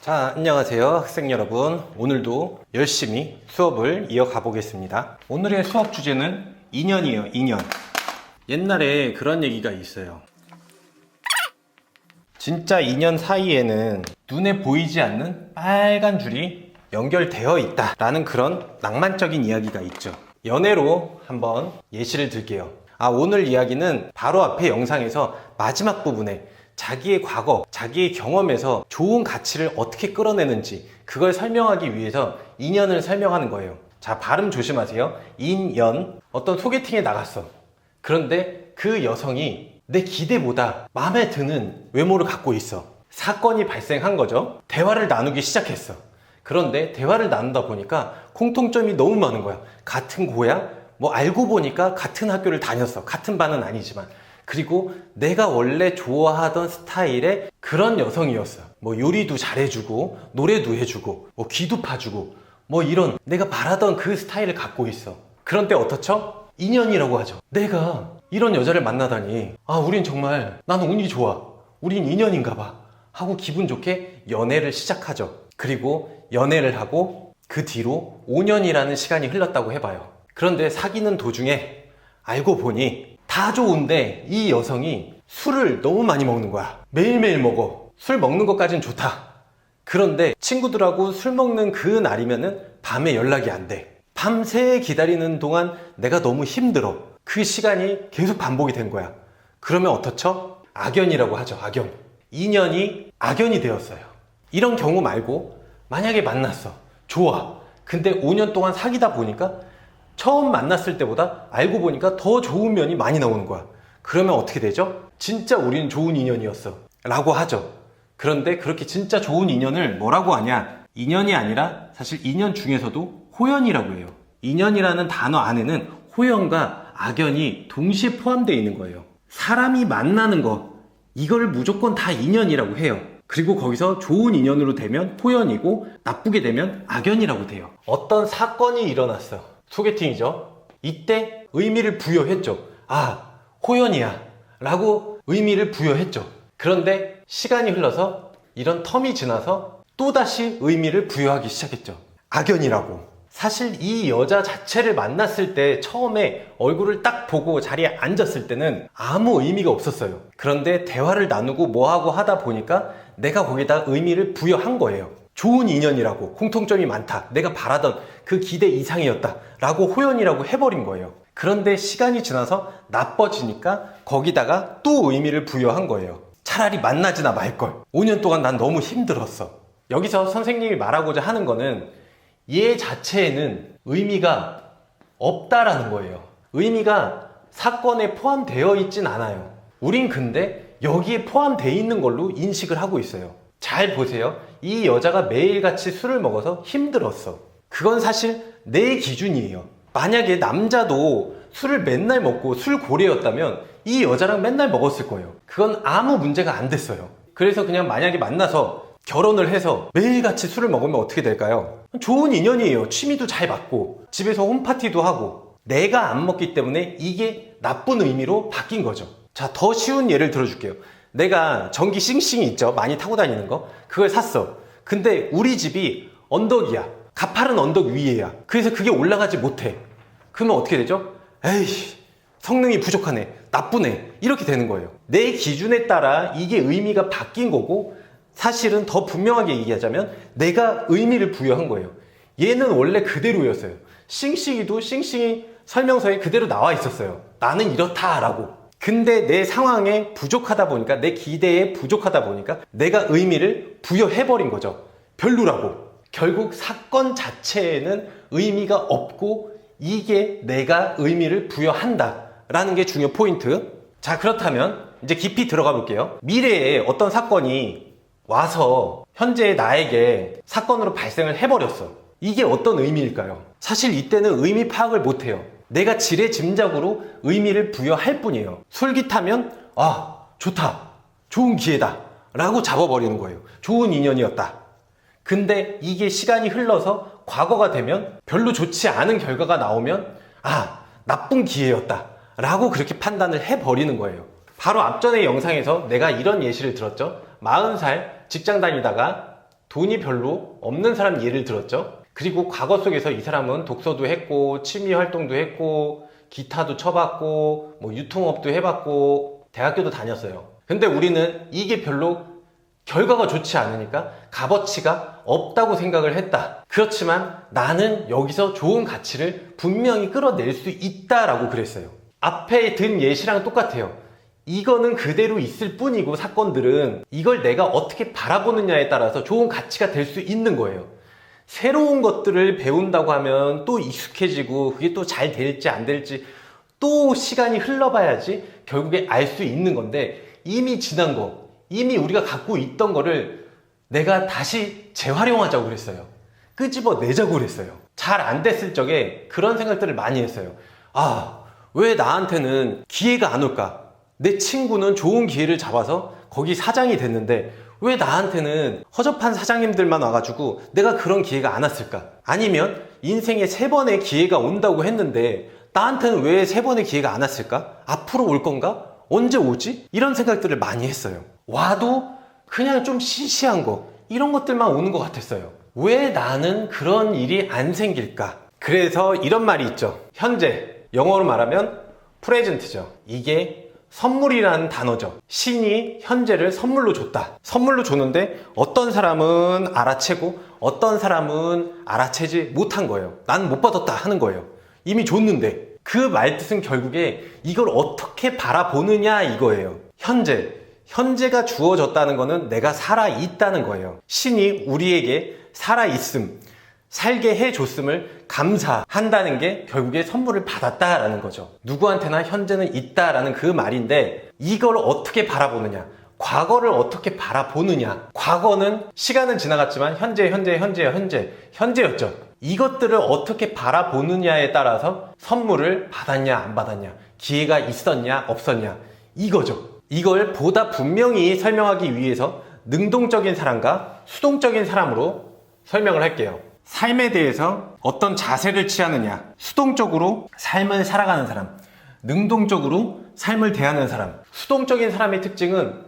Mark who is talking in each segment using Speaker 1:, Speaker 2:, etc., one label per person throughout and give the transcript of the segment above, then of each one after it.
Speaker 1: 자, 안녕하세요 학생 여러분. 오늘도 열심히 수업을 이어가 보겠습니다. 오늘의 수업 주제는 인연이에요. 인연. 옛날에 그런 얘기가 있어요. 진짜 인연 사이에는 눈에 보이지 않는 빨간 줄이 연결되어 있다 라는 그런 낭만적인 이야기가 있죠. 연애로 한번 예시를 들게요. 오늘 이야기는 바로 앞에 영상에서 마지막 부분에 자기의 과거, 자기의 경험에서 좋은 가치를 어떻게 끌어내는지 그걸 설명하기 위해서 인연을 설명하는 거예요. 자, 발음 조심하세요. 인연. 어떤 소개팅에 나갔어. 그런데 그 여성이 내 기대보다 마음에 드는 외모를 갖고 있어. 사건이 발생한 거죠. 대화를 나누기 시작했어. 그런데 대화를 나누다 보니까 공통점이 너무 많은 거야. 같은 고향, 알고 보니까 같은 학교를 다녔어. 같은 반은 아니지만. 그리고 내가 원래 좋아하던 스타일의 그런 여성이었어. 요리도 잘해주고 노래도 해주고 귀도 파주고 이런 내가 바라던 그 스타일을 갖고 있어. 그런 때 어떻죠? 인연이라고 하죠. 내가 이런 여자를 만나다니 우린 정말 나는 운이 좋아. 우린 인연인가 봐 하고 기분 좋게 연애를 시작하죠. 그리고 연애를 하고 그 뒤로 5년이라는 시간이 흘렀다고 해봐요. 그런데 사귀는 도중에 알고 보니 다 좋은데 이 여성이 술을 너무 많이 먹는 거야. 매일매일 먹어. 술 먹는 것까진 좋다. 그런데 친구들하고 술 먹는 그 날이면은 밤에 연락이 안 돼. 밤새 기다리는 동안 내가 너무 힘들어. 그 시간이 계속 반복이 된 거야. 그러면 어떻죠? 악연이라고 하죠. 악연. 인연이 악연이 되었어요. 이런 경우 말고 만약에 만났어. 좋아. 근데 5년 동안 사귀다 보니까 처음 만났을 때보다 알고 보니까 더 좋은 면이 많이 나오는 거야. 그러면 어떻게 되죠? 진짜 우리는 좋은 인연이었어 라고 하죠. 그런데 그렇게 진짜 좋은 인연을 뭐라고 하냐? 인연이 아니라 사실 인연 중에서도 호연이라고 해요. 인연이라는 단어 안에는 호연과 악연이 동시에 포함되어 있는 거예요. 사람이 만나는 거 이걸 무조건 다 인연이라고 해요. 그리고 거기서 좋은 인연으로 되면 호연이고 나쁘게 되면 악연이라고 돼요. 어떤 사건이 일어났어. 소개팅이죠. 이때 의미를 부여했죠. 호연이야 라고 의미를 부여했죠. 그런데 시간이 흘러서 이런 텀이 지나서 또다시 의미를 부여하기 시작했죠. 악연이라고. 사실 이 여자 자체를 만났을 때 처음에 얼굴을 딱 보고 자리에 앉았을 때는 아무 의미가 없었어요. 그런데 대화를 나누고 뭐하고 하다 보니까 내가 거기다 의미를 부여한 거예요. 좋은 인연이라고, 공통점이 많다, 내가 바라던 그 기대 이상이었다 라고 호연이라고 해버린 거예요. 그런데 시간이 지나서 나빠지니까 거기다가 또 의미를 부여한 거예요. 차라리 만나지나 말걸. 5년 동안 난 너무 힘들었어. 여기서 선생님이 말하고자 하는 거는 얘 자체에는 의미가 없다라는 거예요. 의미가 사건에 포함되어 있진 않아요. 우린 근데 여기에 포함되어 있는 걸로 인식을 하고 있어요. 잘 보세요. 이 여자가 매일같이 술을 먹어서 힘들었어. 그건 사실 내 기준이에요. 만약에 남자도 술을 맨날 먹고 술고래였다면 이 여자랑 맨날 먹었을 거예요. 그건 아무 문제가 안 됐어요. 그래서 그냥 만약에 만나서 결혼을 해서 매일같이 술을 먹으면 어떻게 될까요? 좋은 인연이에요. 취미도 잘 맞고 집에서 홈파티도 하고. 내가 안 먹기 때문에 이게 나쁜 의미로 바뀐 거죠. 자, 더 쉬운 예를 들어줄게요. 내가 전기 싱싱이 있죠. 많이 타고 다니는 거. 그걸 샀어. 근데 우리 집이 언덕이야. 가파른 언덕 위에야. 그래서 그게 올라가지 못해. 그러면 어떻게 되죠? 에이, 성능이 부족하네. 나쁘네. 이렇게 되는 거예요. 내 기준에 따라 이게 의미가 바뀐 거고, 사실은 더 분명하게 얘기하자면 내가 의미를 부여한 거예요. 얘는 원래 그대로였어요. 싱싱이도 싱싱이 설명서에 그대로 나와 있었어요. 나는 이렇다라고. 근데 내 상황에 부족하다 보니까, 내 기대에 부족하다 보니까 내가 의미를 부여해버린 거죠. 별로라고. 결국 사건 자체에는 의미가 없고 이게 내가 의미를 부여한다 라는 게 중요 포인트. 자, 그렇다면 이제 깊이 들어가 볼게요. 미래에 어떤 사건이 와서 현재 나에게 사건으로 발생을 해버렸어. 이게 어떤 의미일까요? 사실 이때는 의미 파악을 못해요. 내가 지레짐작으로 의미를 부여할 뿐이에요. 솔깃하면 좋다, 좋은 기회다 라고 잡아버리는 거예요. 좋은 인연이었다. 근데 이게 시간이 흘러서 과거가 되면 별로 좋지 않은 결과가 나오면 나쁜 기회였다 라고 그렇게 판단을 해버리는 거예요. 바로 앞전의 영상에서 내가 이런 예시를 들었죠. 40살 직장 다니다가 돈이 별로 없는 사람 예를 들었죠. 그리고 과거 속에서 이 사람은 독서도 했고 취미 활동도 했고 기타도 쳐봤고 뭐 유통업도 해봤고 대학교도 다녔어요. 근데 우리는 이게 별로 결과가 좋지 않으니까 값어치가 없다고 생각을 했다. 그렇지만 나는 여기서 좋은 가치를 분명히 끌어낼 수 있다라고 그랬어요. 앞에 든 예시랑 똑같아요. 이거는 그대로 있을 뿐이고 사건들은 이걸 내가 어떻게 바라보느냐에 따라서 좋은 가치가 될 수 있는 거예요. 새로운 것들을 배운다고 하면 또 익숙해지고 그게 또 잘 될지 안 될지 또 시간이 흘러봐야지 결국에 알 수 있는 건데 이미 지난 거, 이미 우리가 갖고 있던 거를 내가 다시 재활용하자고 그랬어요. 끄집어내자고 그랬어요. 잘 안 됐을 적에 그런 생각들을 많이 했어요. 아, 왜 나한테는 기회가 안 올까? 내 친구는 좋은 기회를 잡아서 거기 사장이 됐는데 왜 나한테는 허접한 사장님들만 와가지고 내가 그런 기회가 안 왔을까? 아니면 인생에 3번의 기회가 온다고 했는데 나한테는 왜 3번의 기회가 안 왔을까? 앞으로 올 건가? 언제 오지? 이런 생각들을 많이 했어요. 와도 그냥 좀 시시한 거 이런 것들만 오는 것 같았어요. 왜 나는 그런 일이 안 생길까? 그래서 이런 말이 있죠. 현재, 영어로 말하면 프레젠트죠. 이게 선물이라는 단어죠. 신이 현재를 선물로 줬다. 선물로 줬는데 어떤 사람은 알아채고 어떤 사람은 알아채지 못한 거예요. 난 못 받았다 하는 거예요. 이미 줬는데. 그 말뜻은 결국에 이걸 어떻게 바라보느냐 이거예요. 현재가 주어졌다는 거는 내가 살아있다는 거예요. 신이 우리에게 살아있음, 살게 해줬음을 감사한다는 게 결국에 선물을 받았다라는 거죠. 누구한테나 현재는 있다라는 그 말인데 이걸 어떻게 바라보느냐, 과거를 어떻게 바라보느냐. 과거는 시간은 지나갔지만 현재였죠. 이것들을 어떻게 바라보느냐에 따라서 선물을 받았냐 안 받았냐, 기회가 있었냐 없었냐 이거죠. 이걸 보다 분명히 설명하기 위해서 능동적인 사람과 수동적인 사람으로 설명을 할게요. 삶에 대해서 어떤 자세를 취하느냐. 수동적으로 삶을 살아가는 사람, 능동적으로 삶을 대하는 사람. 수동적인 사람의 특징은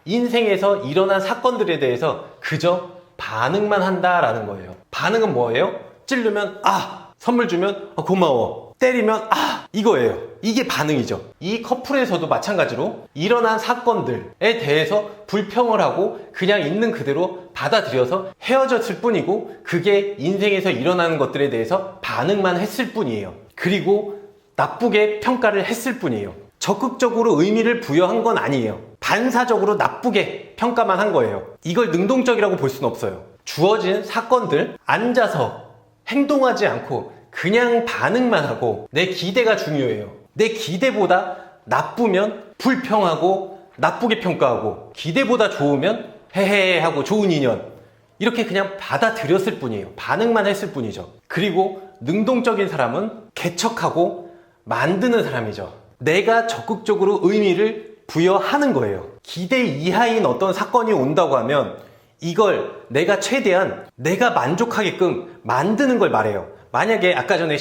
Speaker 1: 인생에서 일어난 사건들에 대해서 그저 반응만 한다라는 거예요. 반응은 뭐예요? 찌르면 아, 선물 주면 고마워, 때리면 아, 이거예요. 이게 반응이죠. 이 커플에서도 마찬가지로 일어난 사건들에 대해서 불평을 하고 그냥 있는 그대로 받아들여서 헤어졌을 뿐이고 그게 인생에서 일어나는 것들에 대해서 반응만 했을 뿐이에요. 그리고 나쁘게 평가를 했을 뿐이에요. 적극적으로 의미를 부여한 건 아니에요. 반사적으로 나쁘게 평가만 한 거예요. 이걸 능동적이라고 볼 수는 없어요. 주어진 사건들 앉아서 행동하지 않고 그냥 반응만 하고 내 기대가 중요해요. 내 기대보다 나쁘면 불평하고 나쁘게 평가하고 기대보다 좋으면 헤헤 하고 좋은 인연 이렇게 그냥 받아들였을 뿐이에요. 반응만 했을 뿐이죠. 그리고 능동적인 사람은 개척하고 만드는 사람이죠. 내가 적극적으로 의미를 부여하는 거예요. 기대 이하인 어떤 사건이 온다고 하면 이걸 내가 최대한 내가 만족하게끔 만드는 걸 말해요. 만약에 아까 전에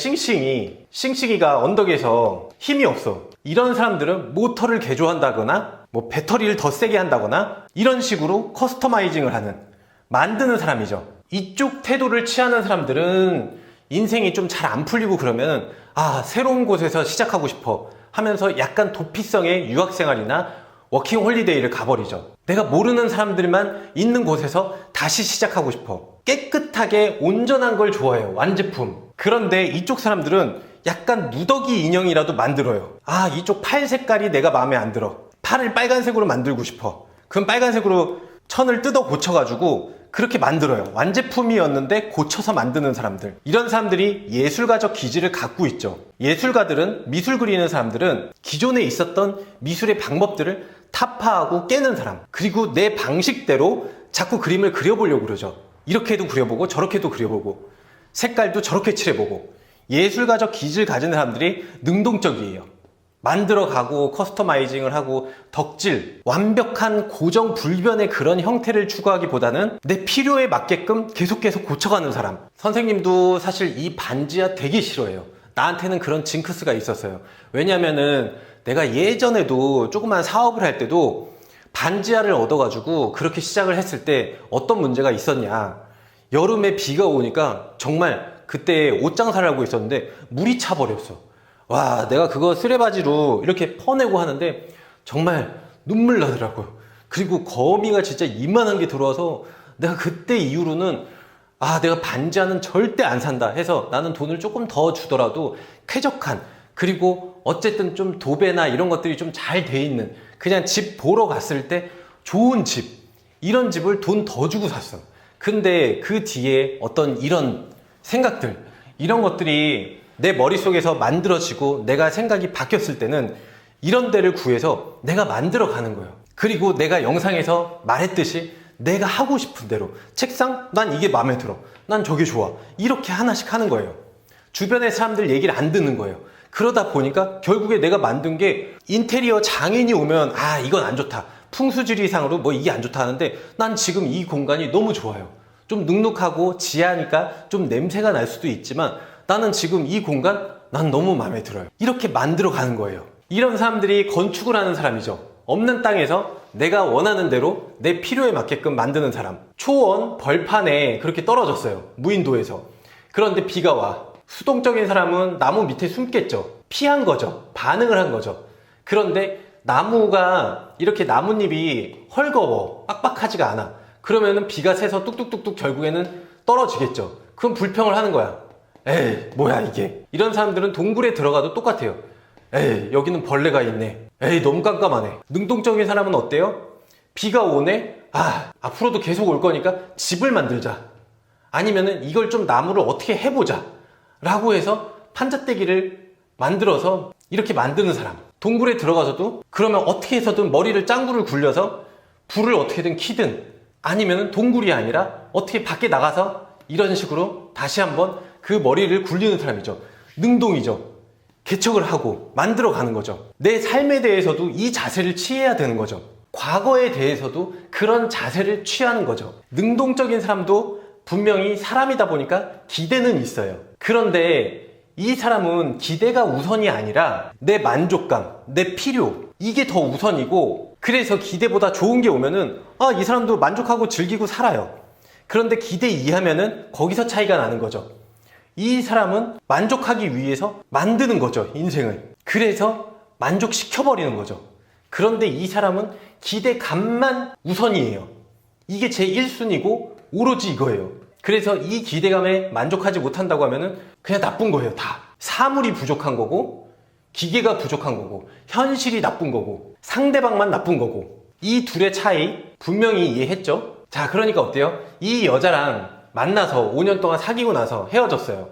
Speaker 1: 싱싱이가 언덕에서 힘이 없어. 이런 사람들은 모터를 개조한다거나 뭐 배터리를 더 세게 한다거나 이런 식으로 커스터마이징을 하는, 만드는 사람이죠. 이쪽 태도를 취하는 사람들은 인생이 좀 잘 안 풀리고 그러면 아, 새로운 곳에서 시작하고 싶어 하면서 약간 도피성의 유학생활이나 워킹홀리데이를 가버리죠. 내가 모르는 사람들만 있는 곳에서 다시 시작하고 싶어. 깨끗하게 온전한 걸 좋아해요. 완제품. 그런데 이쪽 사람들은 약간 누더기 인형이라도 만들어요. 아, 이쪽 팔 색깔이 내가 마음에 안 들어. 팔을 빨간색으로 만들고 싶어. 그럼 빨간색으로 천을 뜯어 고쳐가지고 그렇게 만들어요. 완제품이었는데 고쳐서 만드는 사람들. 이런 사람들이 예술가적 기질을 갖고 있죠. 예술가들은, 미술 그리는 사람들은 기존에 있었던 미술의 방법들을 타파하고 깨는 사람. 그리고 내 방식대로 자꾸 그림을 그려보려고 그러죠. 이렇게도 그려보고 저렇게도 그려보고 색깔도 저렇게 칠해보고. 예술가적 기질 가진 사람들이 능동적이에요. 만들어가고 커스터마이징을 하고 덕질, 완벽한 고정불변의 그런 형태를 추구하기보다는 내 필요에 맞게끔 계속 고쳐가는 사람. 선생님도 사실 이 반지하 되게 싫어해요. 나한테는 그런 징크스가 있었어요. 왜냐면은 내가 예전에도 조그만 사업을 할 때도 반지하를 얻어가지고 그렇게 시작을 했을 때 어떤 문제가 있었냐. 여름에 비가 오니까 정말 그때 옷 장사를 하고 있었는데 물이 차버렸어. 와, 내가 그거 쓰레바지로 이렇게 퍼내고 하는데 정말 눈물 나더라고요. 그리고 거미가 진짜 이만한 게 들어와서 내가 그때 이후로는 내가 반지하는 절대 안 산다 해서 나는 돈을 조금 더 주더라도 쾌적한, 그리고 어쨌든 좀 도배나 이런 것들이 좀 잘 돼 있는, 그냥 집 보러 갔을 때 좋은 집, 이런 집을 돈 더 주고 샀어. 근데 그 뒤에 어떤 이런 생각들, 이런 것들이 내 머릿속에서 만들어지고 내가 생각이 바뀌었을 때는 이런 데를 구해서 내가 만들어 가는 거예요. 그리고 내가 영상에서 말했듯이 내가 하고 싶은 대로, 책상? 난 이게 마음에 들어. 난 저게 좋아. 이렇게 하나씩 하는 거예요. 주변의 사람들 얘기를 안 듣는 거예요. 그러다 보니까 결국에 내가 만든 게, 인테리어 장인이 오면 이건 안 좋다, 풍수지리상으로 뭐 이게 안 좋다 하는데, 난 지금 이 공간이 너무 좋아요. 좀 눅눅하고 지하니까 좀 냄새가 날 수도 있지만 나는 지금 이 공간 난 너무 마음에 들어요. 이렇게 만들어 가는 거예요. 이런 사람들이 건축을 하는 사람이죠. 없는 땅에서 내가 원하는 대로 내 필요에 맞게끔 만드는 사람. 초원 벌판에 그렇게 떨어졌어요. 무인도에서. 그런데 비가 와. 수동적인 사람은 나무 밑에 숨겠죠. 피한 거죠. 반응을 한 거죠. 그런데 나무가 이렇게 나뭇잎이 헐거워, 빡빡하지가 않아. 그러면은 비가 새서 뚝뚝뚝뚝 결국에는 떨어지겠죠. 그럼 불평을 하는 거야. 에이, 뭐야 이게. 이런 사람들은 동굴에 들어가도 똑같아요. 에이, 여기는 벌레가 있네. 에이, 너무 깜깜하네. 능동적인 사람은 어때요? 비가 오네? 앞으로도 계속 올 거니까 집을 만들자. 아니면은 이걸 좀 나무를 어떻게 해보자 라고 해서 판잣대기를 만들어서 이렇게 만드는 사람. 동굴에 들어가서도 그러면 어떻게 해서든 머리를 짱구를 굴려서 불을 어떻게든 켜든, 아니면은 동굴이 아니라 어떻게 밖에 나가서 이런 식으로 다시 한번 그 머리를 굴리는 사람이죠. 능동이죠. 개척을 하고 만들어 가는 거죠. 내 삶에 대해서도 이 자세를 취해야 되는 거죠. 과거에 대해서도 그런 자세를 취하는 거죠. 능동적인 사람도 분명히 사람이다 보니까 기대는 있어요. 그런데 이 사람은 기대가 우선이 아니라 내 만족감, 내 필요, 이게 더 우선이고, 그래서 기대보다 좋은 게 오면은 이 사람도 만족하고 즐기고 살아요. 그런데 기대 이하면은 거기서 차이가 나는 거죠. 이 사람은 만족하기 위해서 만드는 거죠, 인생을. 그래서 만족시켜버리는 거죠. 그런데 이 사람은 기대감만 우선이에요. 이게 제 1순위고 오로지 이거예요. 그래서 이 기대감에 만족하지 못한다고 하면은 그냥 나쁜 거예요, 다. 사물이 부족한 거고, 기계가 부족한 거고, 현실이 나쁜 거고, 상대방만 나쁜 거고. 이 둘의 차이 분명히 이해했죠? 자, 그러니까 어때요? 이 여자랑 만나서 5년 동안 사귀고 나서 헤어졌어요.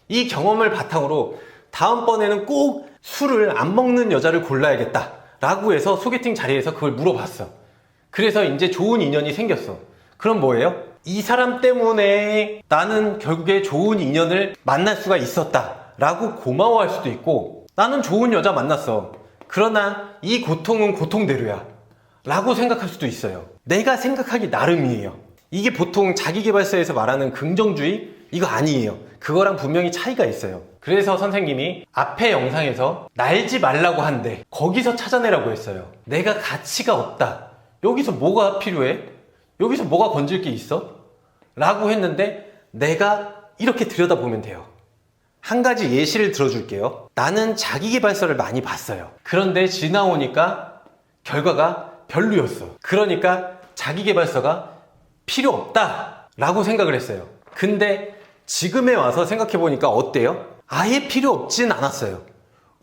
Speaker 1: 이 경험을 바탕으로 다음번에는 꼭 술을 안 먹는 여자를 골라야겠다 라고 해서 소개팅 자리에서 그걸 물어봤어. 그래서 이제 좋은 인연이 생겼어. 그럼 뭐예요? 이 사람 때문에 나는 결국에 좋은 인연을 만날 수가 있었다 라고 고마워할 수도 있고, 나는 좋은 여자 만났어. 그러나 이 고통은 고통대로야 라고 생각할 수도 있어요. 내가 생각하기 나름이에요. 이게 보통 자기계발서에서 말하는 긍정주의? 이거 아니에요. 그거랑 분명히 차이가 있어요. 그래서 선생님이 앞에 영상에서 날지 말라고 한데 거기서 찾아내라고 했어요. 내가 가치가 없다. 여기서 뭐가 필요해? 여기서 뭐가 건질 게 있어? 라고 했는데 내가 이렇게 들여다보면 돼요. 한 가지 예시를 들어줄게요. 나는 자기계발서를 많이 봤어요. 그런데 지나오니까 결과가 별로였어. 그러니까 자기계발서가 필요 없다 라고 생각을 했어요. 근데 지금에 와서 생각해보니까 어때요? 아예 필요 없진 않았어요.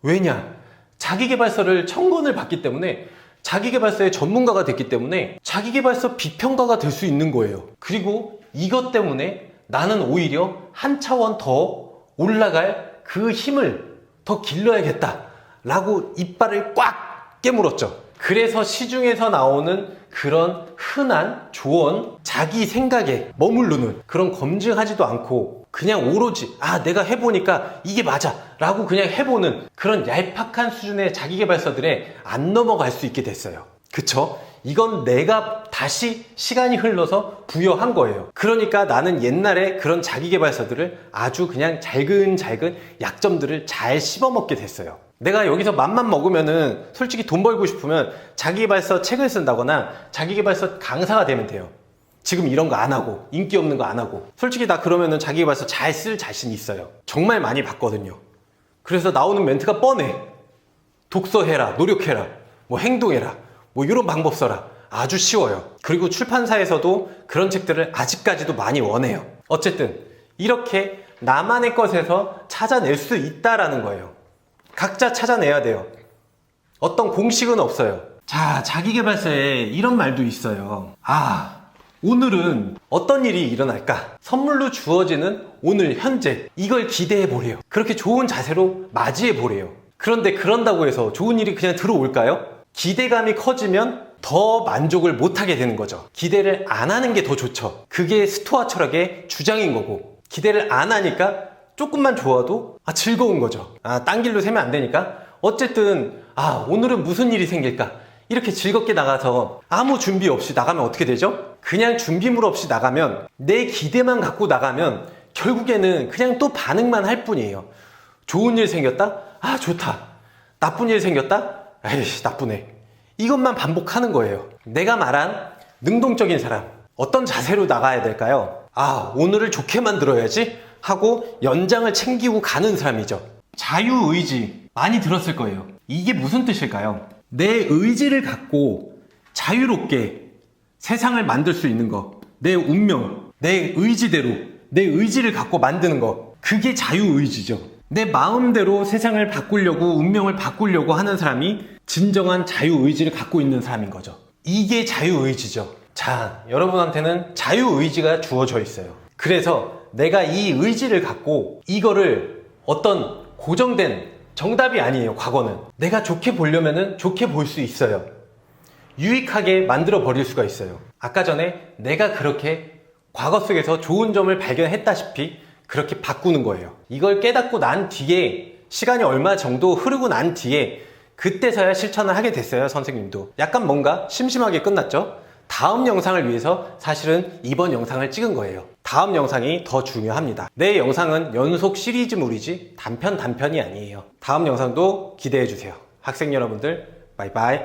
Speaker 1: 왜냐? 자기계발서를 천권을 받기 때문에, 자기계발서의 전문가가 됐기 때문에 자기계발서 비평가가 될 수 있는 거예요. 그리고 이것 때문에 나는 오히려 한 차원 더 올라갈 그 힘을 더 길러야겠다 라고 이빨을 꽉 깨물었죠. 그래서 시중에서 나오는 그런 흔한 조언, 자기 생각에 머무르는 그런 검증하지도 않고 그냥 오로지 내가 해보니까 이게 맞아 라고 그냥 해보는 그런 얄팍한 수준의 자기계발서들에 안 넘어갈 수 있게 됐어요. 그쵸? 이건 내가 다시 시간이 흘러서 부여한 거예요. 그러니까 나는 옛날에 그런 자기계발서들을 아주 그냥 잘근잘근 약점들을 잘 씹어먹게 됐어요. 내가 여기서 맘만 먹으면은 솔직히 돈 벌고 싶으면 자기계발서 책을 쓴다거나 자기계발서 강사가 되면 돼요. 지금 이런 거 안 하고 인기 없는 거 안 하고 솔직히 나 그러면은 자기계발서 잘 쓸 자신 있어요. 정말 많이 봤거든요. 그래서 나오는 멘트가 뻔해. 독서해라, 노력해라, 뭐 행동해라, 뭐 이런 방법 써라. 아주 쉬워요. 그리고 출판사에서도 그런 책들을 아직까지도 많이 원해요. 어쨌든 이렇게 나만의 것에서 찾아낼 수 있다라는 거예요. 각자 찾아내야 돼요. 어떤 공식은 없어요. 자, 자기계발서에 이런 말도 있어요. 오늘은 어떤 일이 일어날까? 선물로 주어지는 오늘 현재, 이걸 기대해 보래요. 그렇게 좋은 자세로 맞이해 보래요. 그런데 그런다고 해서 좋은 일이 그냥 들어올까요? 기대감이 커지면 더 만족을 못하게 되는 거죠. 기대를 안 하는 게 더 좋죠. 그게 스토아 철학의 주장인 거고, 기대를 안 하니까 조금만 좋아도 즐거운 거죠. 딴 길로 새면 안 되니까 어쨌든 오늘은 무슨 일이 생길까? 이렇게 즐겁게 나가서 아무 준비 없이 나가면 어떻게 되죠? 그냥 준비물 없이 나가면, 내 기대만 갖고 나가면 결국에는 그냥 또 반응만 할 뿐이에요. 좋은 일 생겼다? 좋다. 나쁜 일 생겼다? 에이씨, 나쁘네. 이것만 반복하는 거예요. 내가 말한 능동적인 사람, 어떤 자세로 나가야 될까요? 오늘을 좋게 만들어야지 하고 연장을 챙기고 가는 사람이죠. 자유의지, 많이 들었을 거예요. 이게 무슨 뜻일까요? 내 의지를 갖고 자유롭게 세상을 만들 수 있는 거, 내 운명, 내 의지대로 내 의지를 갖고 만드는 거, 그게 자유의지죠. 내 마음대로 세상을 바꾸려고, 운명을 바꾸려고 하는 사람이 진정한 자유의지를 갖고 있는 사람인 거죠. 이게 자유의지죠. 자, 여러분한테는 자유의지가 주어져 있어요. 그래서 내가 이 의지를 갖고 이거를 어떤 고정된 정답이 아니에요. 과거는 내가 좋게 보려면은 좋게 볼 수 있어요. 유익하게 만들어 버릴 수가 있어요. 아까 전에 내가 그렇게 과거 속에서 좋은 점을 발견했다시피 그렇게 바꾸는 거예요. 이걸 깨닫고 난 뒤에, 시간이 얼마 정도 흐르고 난 뒤에 그때서야 실천을 하게 됐어요. 선생님도 약간 뭔가 심심하게 끝났죠. 다음 영상을 위해서 사실은 이번 영상을 찍은 거예요. 다음 영상이 더 중요합니다. 내 영상은 연속 시리즈물이지 단편이 아니에요. 다음 영상도 기대해 주세요. 학생 여러분들, 바이바이.